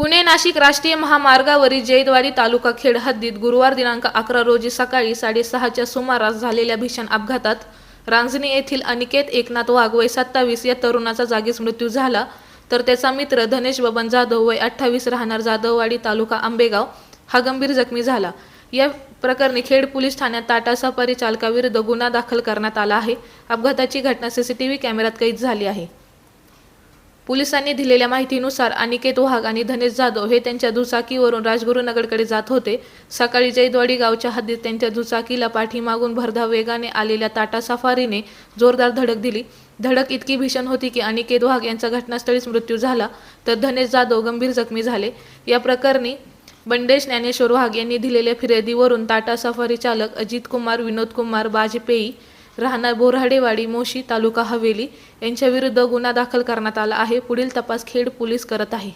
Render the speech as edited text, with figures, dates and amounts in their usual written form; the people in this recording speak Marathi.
पुणे नाशिक राष्ट्रीय महामार्गावरील जैदवाडी तालुका खेड हद्दीत गुरुवार दिनांक 11 रोजी सकाळी 6:30च्या सुमारास झालेल्या भीषण अपघातात रांजणी येथील अनिकेत एकनाथ वाघ वय 27 या तरुणाचा जागीच मृत्यू झाला, तर त्याचा मित्र धनेश बबन जाधव वय 28 राहणार जाधववाडी तालुका आंबेगाव हा गंभीर जखमी झाला। या प्रकरणी खेड पोलीस ठाण्यात टाटा सफारी चालकाविरुद्ध गुन्हा दाखल करण्यात आला आहे। अपघाताची घटना सीसीटीव्ही कॅमेऱ्यात कैद झाली आहे। पोलिसांनी दिलेल्या माहितीनुसार अनिकेत वाघ आणि धनेश जाधव हे त्यांच्या दुचाकीवरून राजगुरुनगरकडे जात होते। सकाळी जैदवाडी गावच्या हद्दीत त्यांच्या दुचाकीला पाठीमागून भरधाव वेगाने आलेल्या टाटा सफारीने जोरदार धडक दिली। धडक इतकी भीषण होती की अनिकेत वाघ यांचा घटनास्थळीच मृत्यू झाला, तर धनेश जाधव गंभीर जखमी झाले। या प्रकरणी बंडेश ज्ञानेश्वर वाघ यांनी दिलेल्या फिर्यादीवरून टाटा सफारी चालक अजित कुमार विनोद कुमार बाजपेयी राहणार बोराडेवाडी मोशी तालुका हवेली यांच्या विरुद्ध गुन्हा दाखल करण्यात आला आहे। पुढील तपास खेड पोलीस करत आहे।